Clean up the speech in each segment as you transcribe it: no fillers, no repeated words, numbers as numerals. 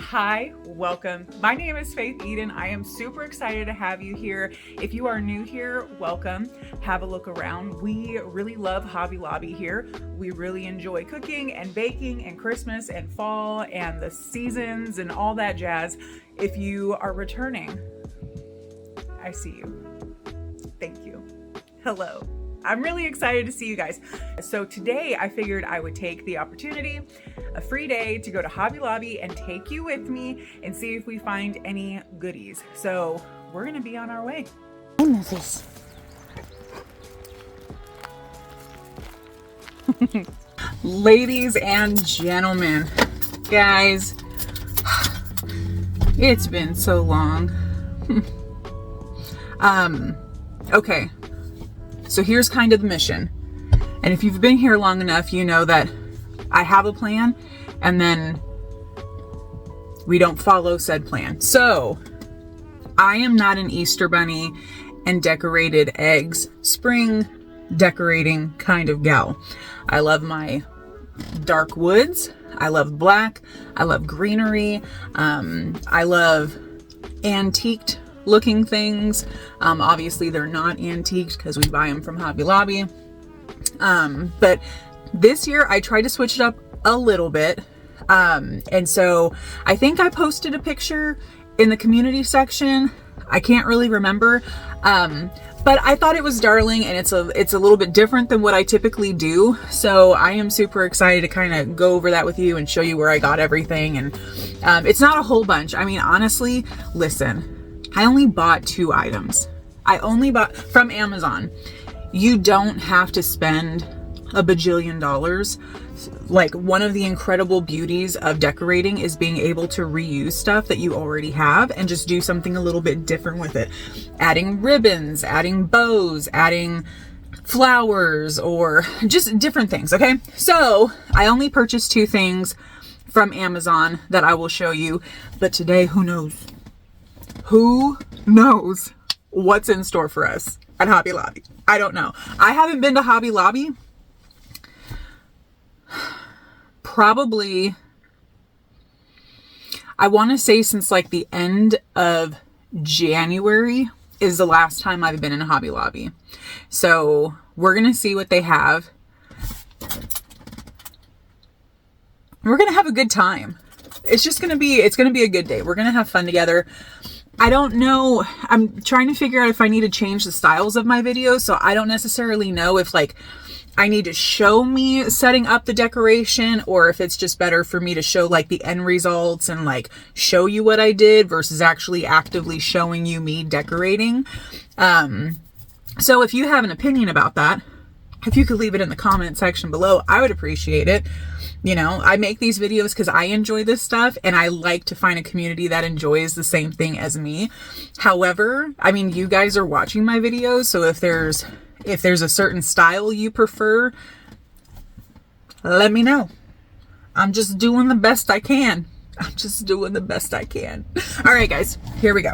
Hi, welcome. My name is Faith Eden. I am super excited to have you here. If you are new here, welcome. Have a look around. We really love Hobby Lobby here. We really enjoy cooking and baking and Christmas and fall and the seasons and all that jazz. If you are returning, I see you. Thank you. Hello. I'm really excited to see you guys. So today I figured I would take the opportunity, a free day, to go to Hobby Lobby and take you with me and see if we find any goodies. So we're gonna be on our way. Ladies and gentlemen, guys, it's been so long. Okay. So here's kind of the mission. And if you've been here long enough, you know that I have a plan and then we don't follow said plan. So I am not an Easter bunny and decorated eggs, spring decorating kind of gal. I love my dark woods. I love black. I love greenery. I love antiqued looking things. Obviously they're not antiqued because we buy them from Hobby Lobby. But this year I tried to switch it up a little bit. And so I think I posted a picture in the community section. I can't really remember. But I thought it was darling, and it's a little bit different than what I typically do. So I am super excited to kind of go over that with you and show you where I got everything. And it's not a whole bunch. I mean, honestly, listen, I only bought 2 items. I only bought from Amazon. You don't have to spend a bajillion dollars. Like, one of the incredible beauties of decorating is being able to reuse stuff that you already have and just do something a little bit different with it. Adding ribbons, adding bows, adding flowers, or just different things, okay? So I only purchased 2 things from Amazon that I will show you. But today, who knows? Who knows what's in store for us at Hobby Lobby? I don't know. I haven't been to Hobby Lobby probably, I want to say since like the end of January is the last time I've been in a Hobby Lobby. So we're going to see what they have. We're going to have a good time. It's going to be a good day. We're going to have fun together. I don't know. I'm trying to figure out if I need to change the styles of my videos. So I don't necessarily know if like I need to show me setting up the decoration, or if it's just better for me to show like the end results and like show you what I did versus actually actively showing you me decorating. So if you have an opinion about that, if you could leave it in the comment section below, I would appreciate it. You know, I make these videos because I enjoy this stuff and I like to find a community that enjoys the same thing as me. However, I mean, you guys are watching my videos, so if there's a certain style you prefer, let me know. I'm just doing the best I can. All right, guys, here we go.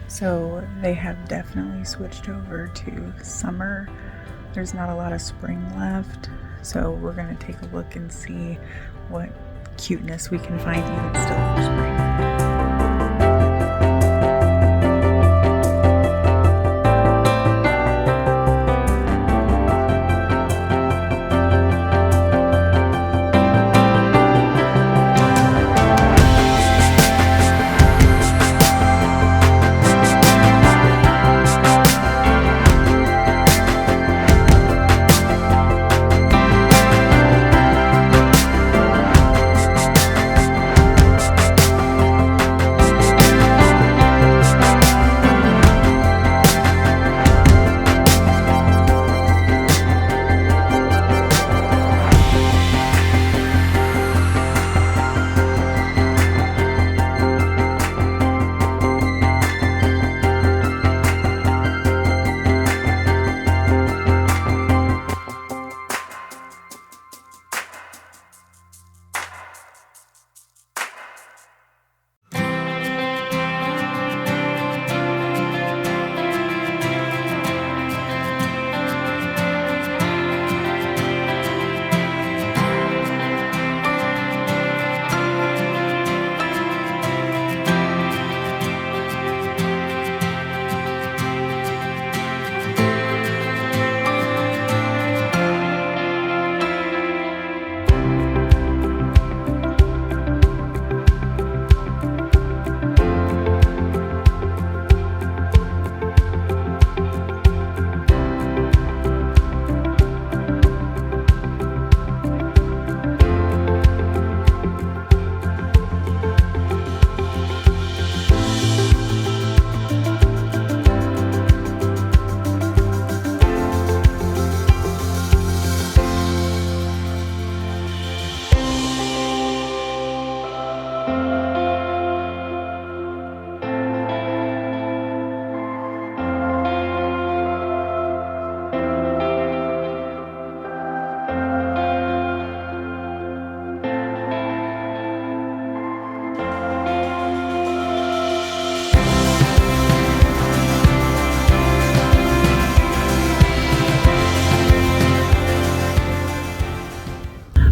So they have definitely switched over to summer. There's not a lot of spring left. So we're gonna take a look and see what cuteness we can find even still for spring.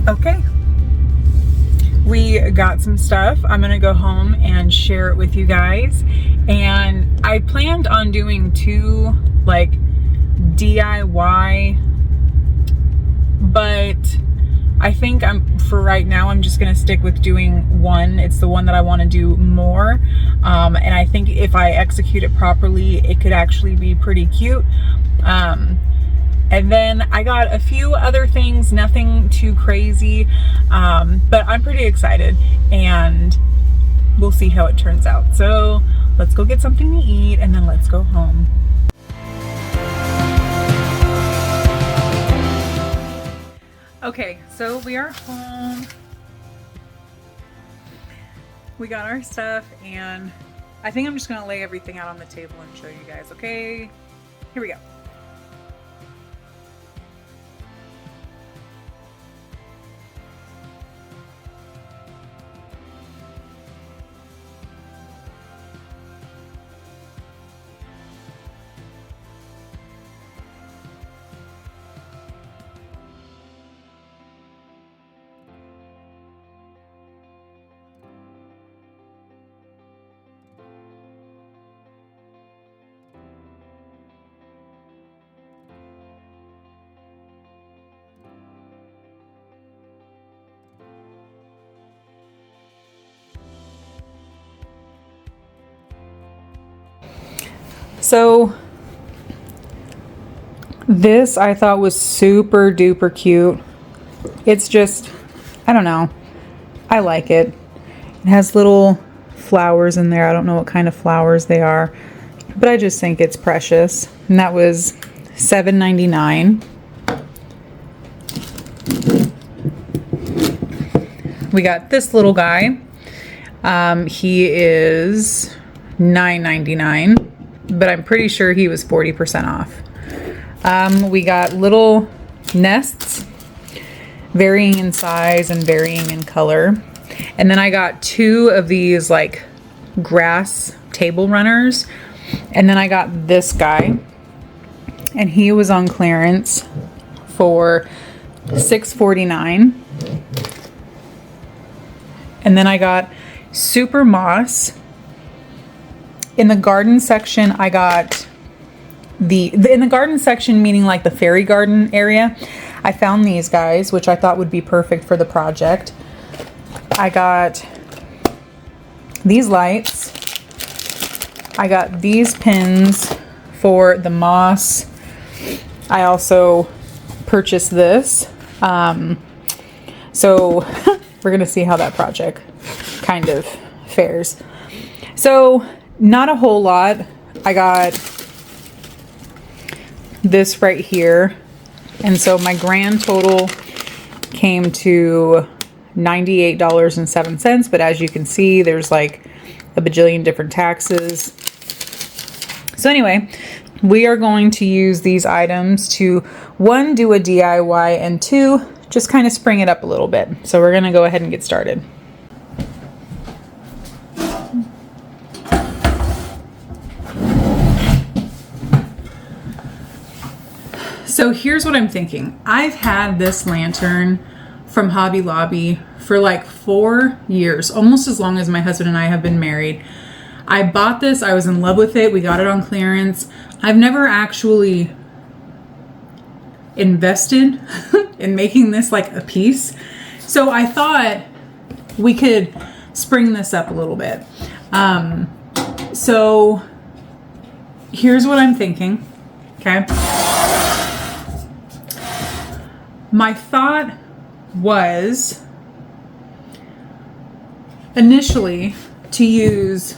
Okay, we got some stuff. I'm gonna go home and share it with you guys. And I planned on doing 2 like DIY, but I think for right now, I'm just gonna stick with doing 1. It's the one that I wanna do more. And I think if I execute it properly, it could actually be pretty cute. And then I got a few other things, nothing too crazy, but I'm pretty excited and we'll see how it turns out. So let's go get something to eat and then let's go home. Okay, so we are home. We got our stuff and I think I'm just gonna lay everything out on the table and show you guys, okay? Here we go. So this I thought was super duper cute. It's just, I don't know, I like it. It has little flowers in there. I don't know what kind of flowers they are, but I just think it's precious. And that was $7.99. We got this little guy. He is $9.99, but I'm pretty sure he was 40% off. We got little nests, varying in size and varying in color. And then I got 2 of these like grass table runners. And then I got this guy, and he was on clearance for $6.49. And then I got Super Moss. In the garden section, I got in the garden section, meaning like the fairy garden area, I found these guys, which I thought would be perfect for the project. I got these lights. I got these pins for the moss. I also purchased this. So we're gonna see how that project kind of fares. So not a whole lot. I got this right here. And so my grand total came to $98.07. But as you can see, there's like a bajillion different taxes. So anyway, we are going to use these items to, 1, do a DIY, and 2, just kind of spring it up a little bit. So we're going to go ahead and get started. So here's what I'm thinking. I've had this lantern from Hobby Lobby for like 4 years, almost as long as my husband and I have been married. I bought this, I was in love with it, we got it on clearance. I've never actually invested in making this like a piece. So I thought we could spring this up a little bit. So here's what I'm thinking, okay? My thought was initially to use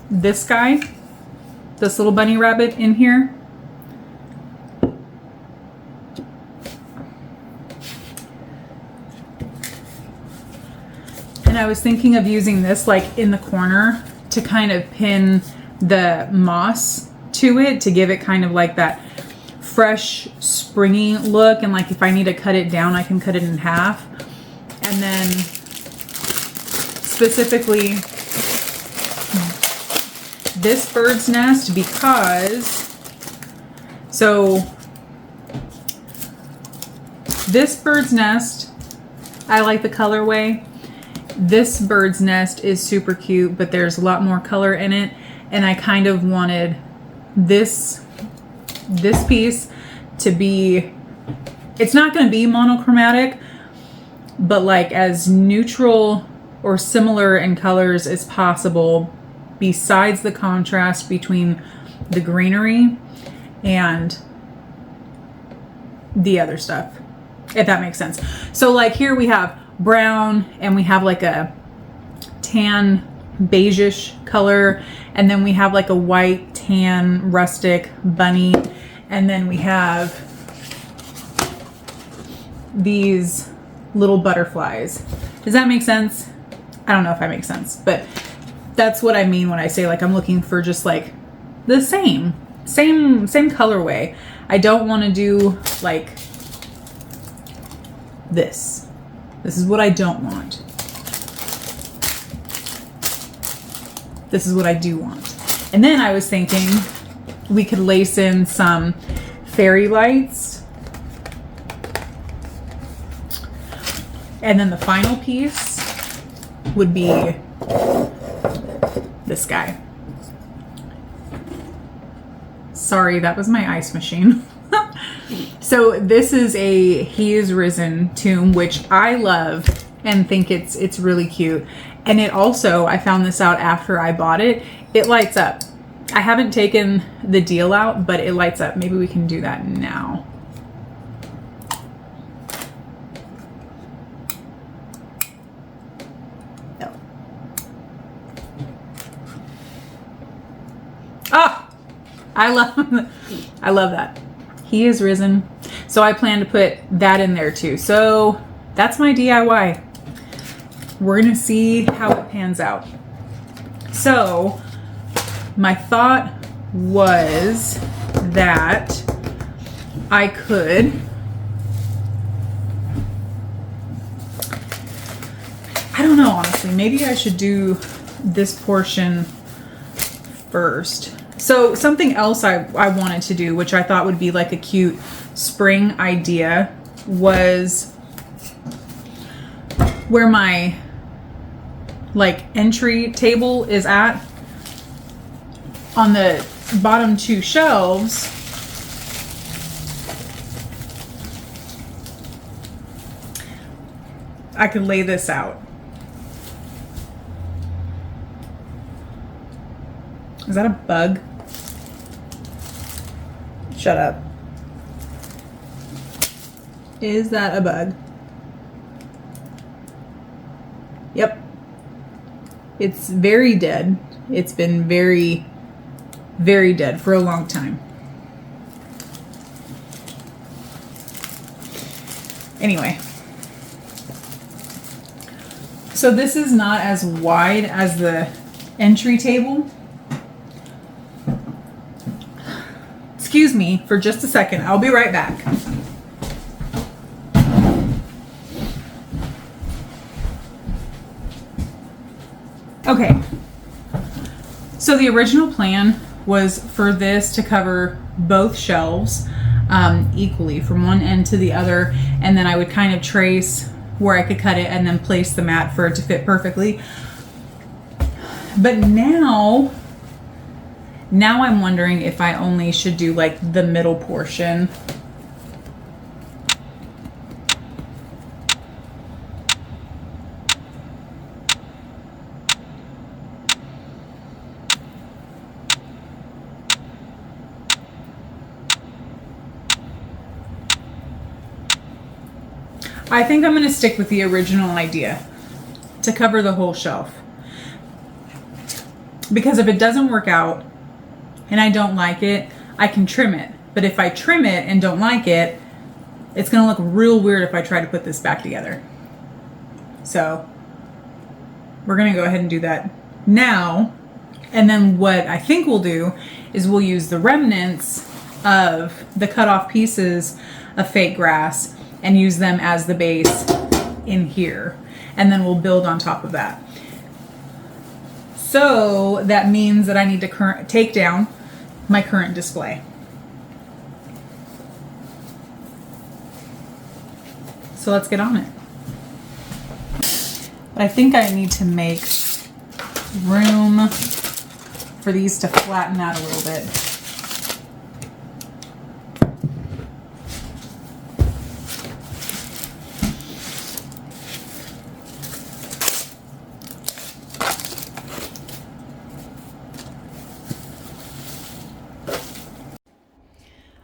this guy, this little bunny rabbit in here. And I was thinking of using this like in the corner to kind of pin the moss to it to give it kind of like that fresh springy look, and like if I need to cut it down, I can cut it in half. And then specifically this bird's nest, because this bird's nest, I like the colorway. This bird's nest is super cute, but there's a lot more color in it, and I kind of wanted this piece to be, it's not going to be monochromatic, but like as neutral or similar in colors as possible, besides the contrast between the greenery and the other stuff, if that makes sense. So like here we have brown, and we have like a tan beigeish color, and then we have like a white tan rustic bunny, and then we have these little butterflies. Does that make sense? I don't know if I make sense, but that's what I mean when I say like I'm looking for just like the same colorway. I don't want to do like this. This is what I don't want. This is what I do want. And then I was thinking we could lace in some fairy lights. And then the final piece would be this guy. Sorry, that was my ice machine. So this is a He Is Risen tomb, which I love and think it's really cute. And it also, I found this out after I bought it, it lights up. I haven't taken the deal out, but it lights up. Maybe we can do that now. No. Oh, I love that. He is risen. So I plan to put that in there too. So that's my DIY. We're gonna see how it pans out. So my thought was that I could, I don't know, honestly, maybe I should do this portion first. So something else I wanted to do, which I thought would be like a cute spring idea, was where my like entry table is at, on the bottom two shelves, I could lay this out. Is that a bug? Shut up. Is that a bug? Yep. It's very dead. It's been very, very dead for a long time. Anyway. So this is not as wide as the entry table. Excuse me for just a second. I'll be right back. Okay. So the original plan was for this to cover both shelves equally from one end to the other, and then I would kind of trace where I could cut it and then place the mat for it to fit perfectly. But now I'm wondering if I only should do like the middle portion. I think I'm going to stick with the original idea to cover the whole shelf. Because if it doesn't work out and I don't like it, I can trim it. But if I trim it and don't like it, it's going to look real weird if I try to put this back together. So we're going to go ahead and do that now. And then what I think we'll do is we'll use the remnants of the cut off pieces of fake grass and use them as the base in here. And then we'll build on top of that. So that means that I need to take down my current display. So let's get on it. But I think I need to make room for these to flatten out a little bit.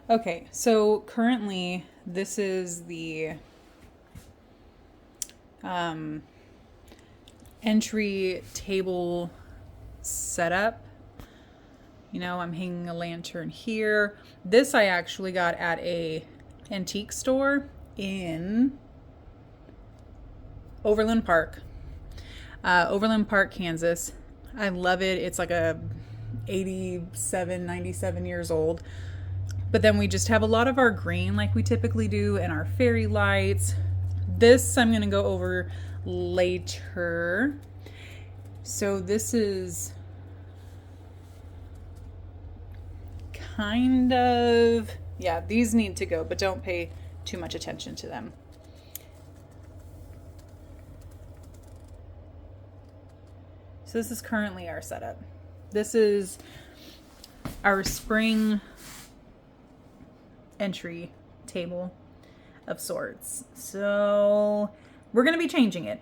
Okay, so currently this is the entry table setup. You know, I'm hanging a lantern here. This I actually got at a antique store in Overland Park, Kansas. I love it. It's like a 97 years old. But then we just have a lot of our green like we typically do, and our fairy lights. This I'm going to go over later. So this is kind of, yeah, these need to go, but don't pay too much attention to them. So this is currently our setup. This is our spring entry table of sorts. So we're going to be changing it.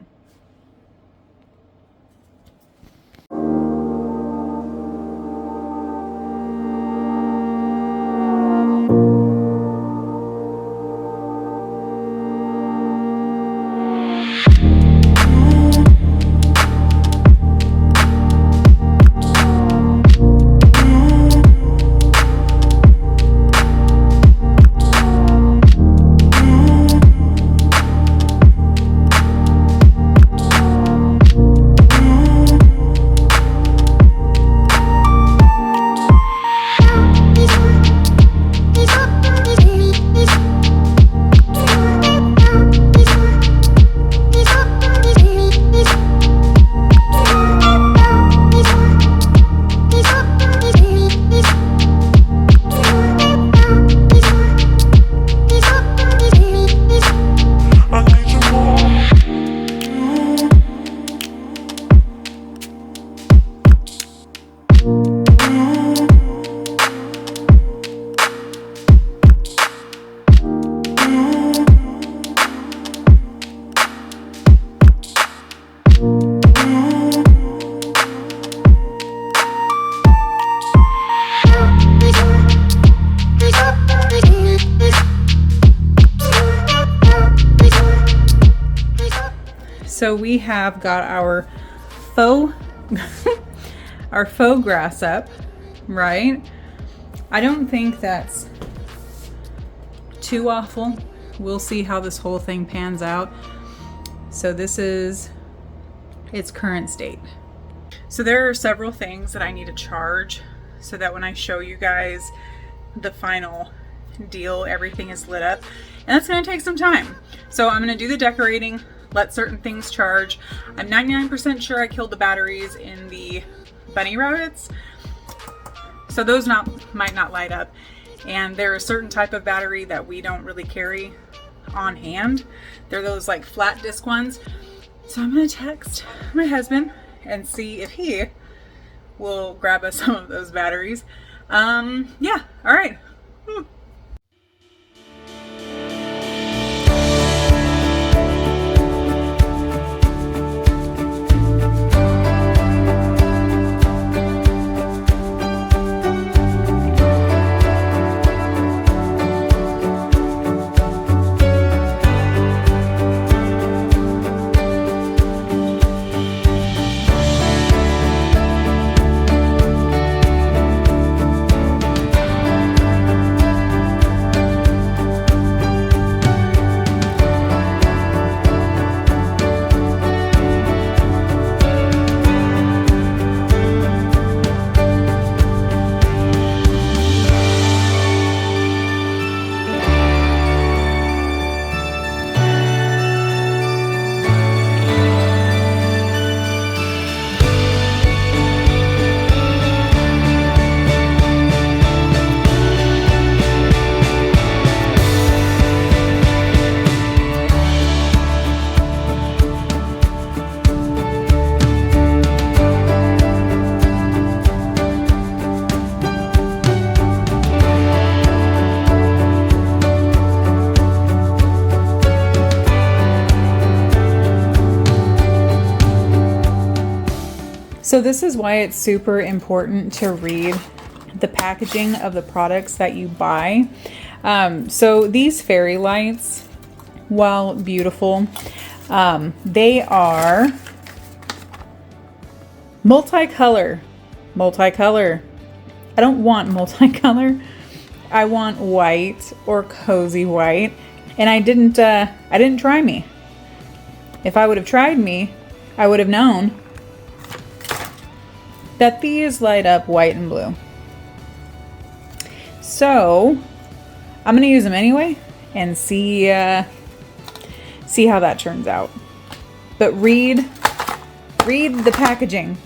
So we have got our faux our faux grass up, right? I don't think that's too awful. We'll see how this whole thing pans out. So this is its current state. So there are several things that I need to charge so that when I show you guys the final deal, everything is lit up. And that's gonna take some time. So I'm gonna do the decorating, let certain things charge. I'm 99% sure I killed the batteries in the bunny rabbits. So those might not light up. And they're a certain type of battery that we don't really carry on hand. They're those like flat disc ones. So I'm gonna text my husband and see if he will grab us some of those batteries. Yeah, all right. So this is why it's super important to read the packaging of the products that you buy. So these fairy lights, while beautiful, they are multicolor. I don't want multicolor. I want white or cozy white. And I didn't try me. If I would have tried me, I would have known that these light up white and blue. So I'm gonna use them anyway and see how that turns out. But read the packaging.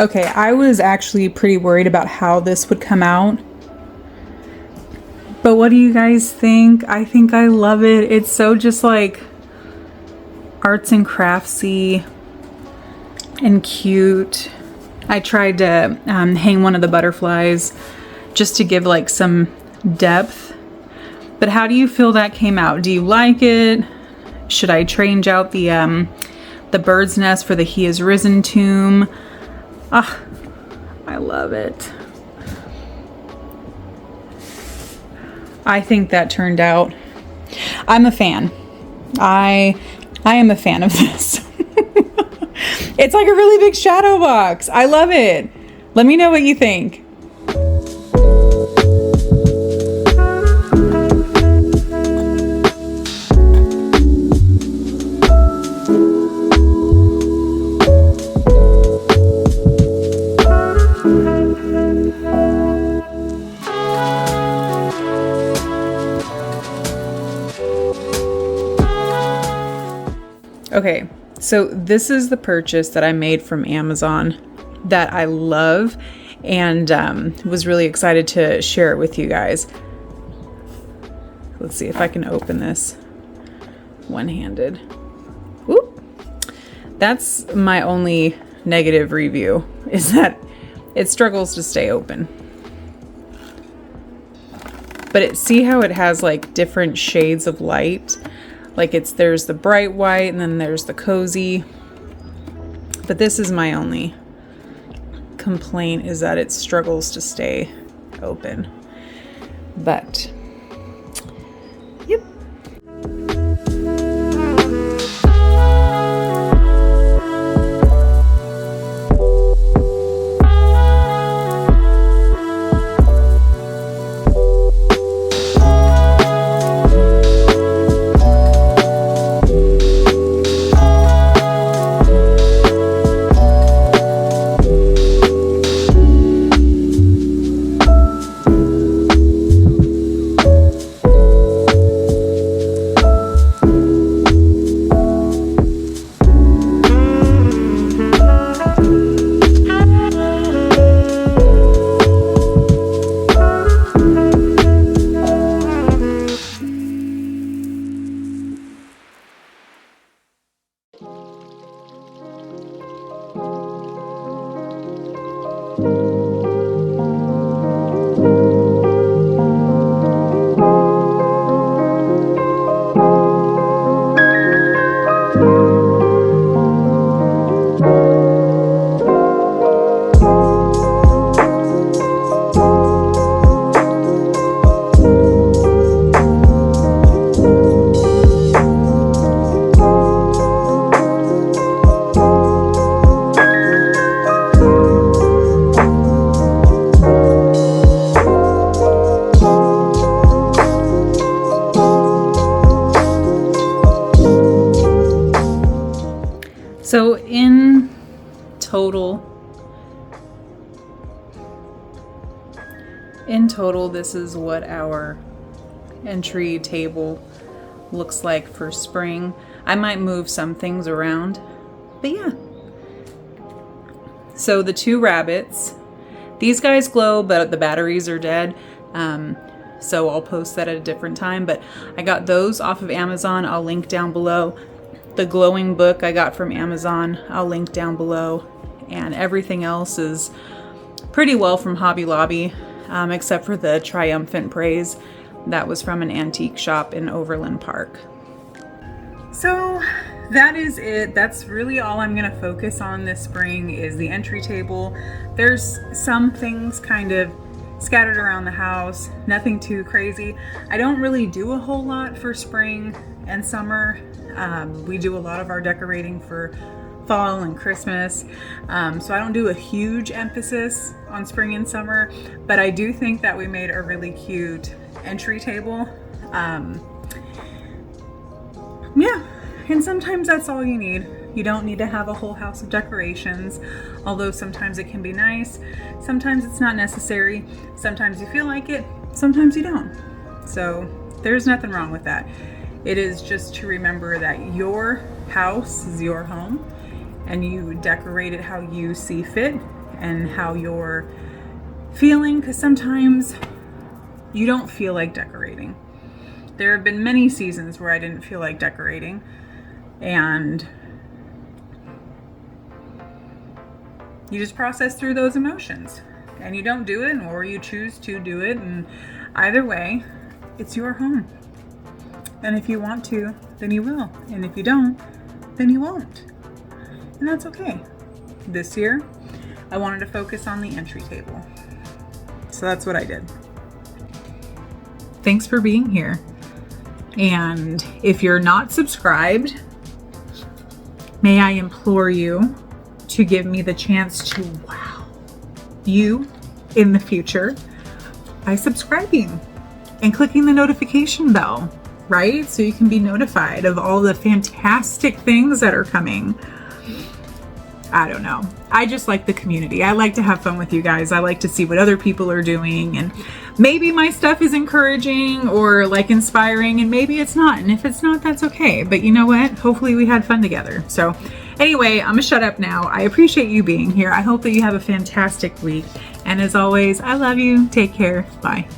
Okay, I was actually pretty worried about how this would come out. But what do you guys think? I think I love it. It's so just like arts and craftsy and cute. I tried to hang one of the butterflies just to give like some depth. But how do you feel that came out? Do you like it? Should I change out the bird's nest for the He Is Risen tomb? Ah, I love it. I think that turned out. I'm a fan. I am a fan of this. It's like a really big shadow box. I love it. Let me know what you think. Okay, so this is the purchase that I made from Amazon that I love and was really excited to share it with you guys. Let's see if I can open this one-handed. Whoop. That's my only negative review, is that it struggles to stay open. But see how it has like different shades of light? Like there's the bright white and then there's the cozy. But this is my only complaint, is that it struggles to stay open. But, yep. So in total, this is what our entry table looks like for spring. I might move some things around, but yeah. So the two rabbits, these guys glow, but the batteries are dead. So I'll post that at a different time, but I got those off of Amazon. I'll link down below. The glowing book I got from Amazon, I'll link down below. And everything else is pretty well from Hobby Lobby, except for the Triumphant Praise. That was from an antique shop in Overland Park. So that is it. That's really all I'm gonna focus on this spring is the entry table. There's some things kind of scattered around the house, nothing too crazy. I don't really do a whole lot for spring and summer. We do a lot of our decorating for fall and Christmas. So I don't do a huge emphasis on spring and summer, but I do think that we made a really cute entry table. Yeah, and sometimes that's all you need. You don't need to have a whole house of decorations, although sometimes it can be nice. Sometimes it's not necessary. Sometimes you feel like it, sometimes you don't. So there's nothing wrong with that. It is just to remember that your house is your home and you decorate it how you see fit, and how you're feeling, because sometimes you don't feel like decorating. There have been many seasons where I didn't feel like decorating, and you just process through those emotions, and you don't do it, or you choose to do it, and either way, it's your home. And if you want to, then you will, and if you don't, then you won't, and that's okay. This year, I wanted to focus on the entry table, so that's what I did. Thanks for being here, and if you're not subscribed, may I implore you to give me the chance to wow you in the future by subscribing and clicking the notification bell, right? So you can be notified of all the fantastic things that are coming. I don't know. I just like the community. I like to have fun with you guys. I like to see what other people are doing, and maybe my stuff is encouraging or like inspiring, and maybe it's not. And if it's not, that's okay. But you know what? Hopefully we had fun together. So anyway, I'm gonna shut up now. I appreciate you being here. I hope that you have a fantastic week. And as always, I love you. Take care. Bye.